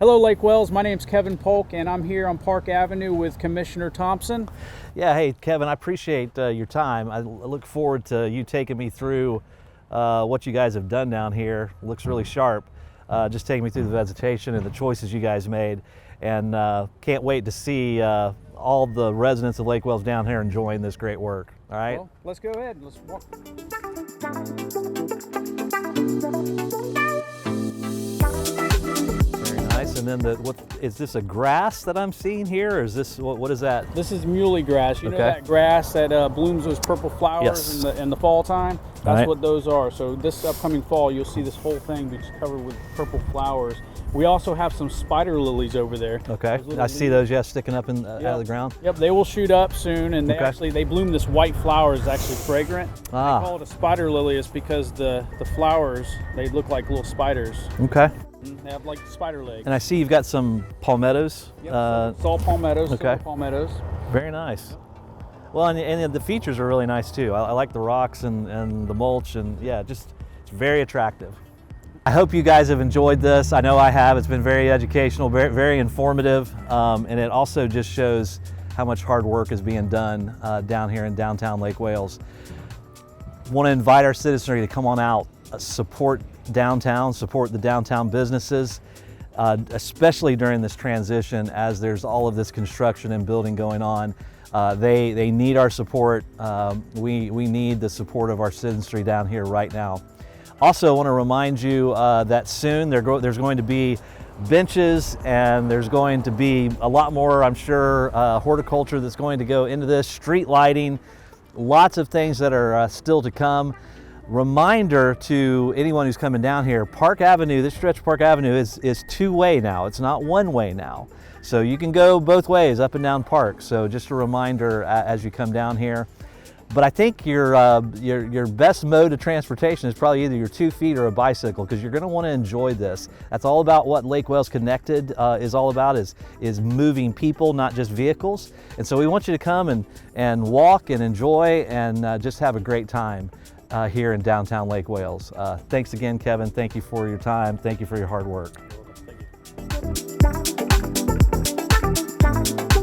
Hello Lake Wales, my name's Kevin Polk and I'm here on Park Avenue with Commissioner Thompson. Yeah, hey Kevin, I appreciate your time. I look forward to you taking me through what you guys have done down here. It looks really sharp. Just taking me through the vegetation and the choices you guys made, and can't wait to see all the residents of Lake Wales down here enjoying this great work. All right? Well, let's go ahead. Let's walk. Nice. And then what is this, a grass that I'm seeing here, or is this what is that? This is muhly grass. You know that grass that blooms those purple flowers in the fall time? That's what those are. So this upcoming fall, you'll see this whole thing be covered with purple flowers. We also have some spider lilies over there. Okay, I see those, sticking up out of the ground. Yep, they will shoot up soon, and they bloom this white flower. Is actually fragrant. They call it a spider lily is because the flowers, they look like little spiders. Okay. They have like spider legs. And I see you've got some palmettos. Yep, it's all palmettos. Okay. Palmettos. Very nice. Well, and the features are really nice too. I like the rocks and the mulch, and it's very attractive. I hope you guys have enjoyed this. I know I have. It's been very educational, very, very informative, and it also just shows how much hard work is being done down here in downtown Lake Wales. Want to invite our citizenry to come on out, support downtown, support the downtown businesses, especially during this transition as there's all of this construction and building going on. They need our support. We need the support of our citizenry down here right now. Also, I want to remind you that soon there's going to be benches, and there's going to be a lot more, I'm sure, horticulture that's going to go into this, street lighting, lots of things that are still to come. Reminder to anyone who's coming down here, Park Avenue, this stretch of Park Avenue is two-way now. It's not one-way now. So you can go both ways, up and down Park. So just a reminder as you come down here. But I think your best mode of transportation is probably either your 2 feet or a bicycle, because you're going to want to enjoy this. That's all about what Lake Wales Connected is all about, is moving people, not just vehicles. And so we want you to come and walk and enjoy and just have a great time here in downtown Lake Wales. Thanks again, Kevin. Thank you for your time. Thank you for your hard work. Thank you.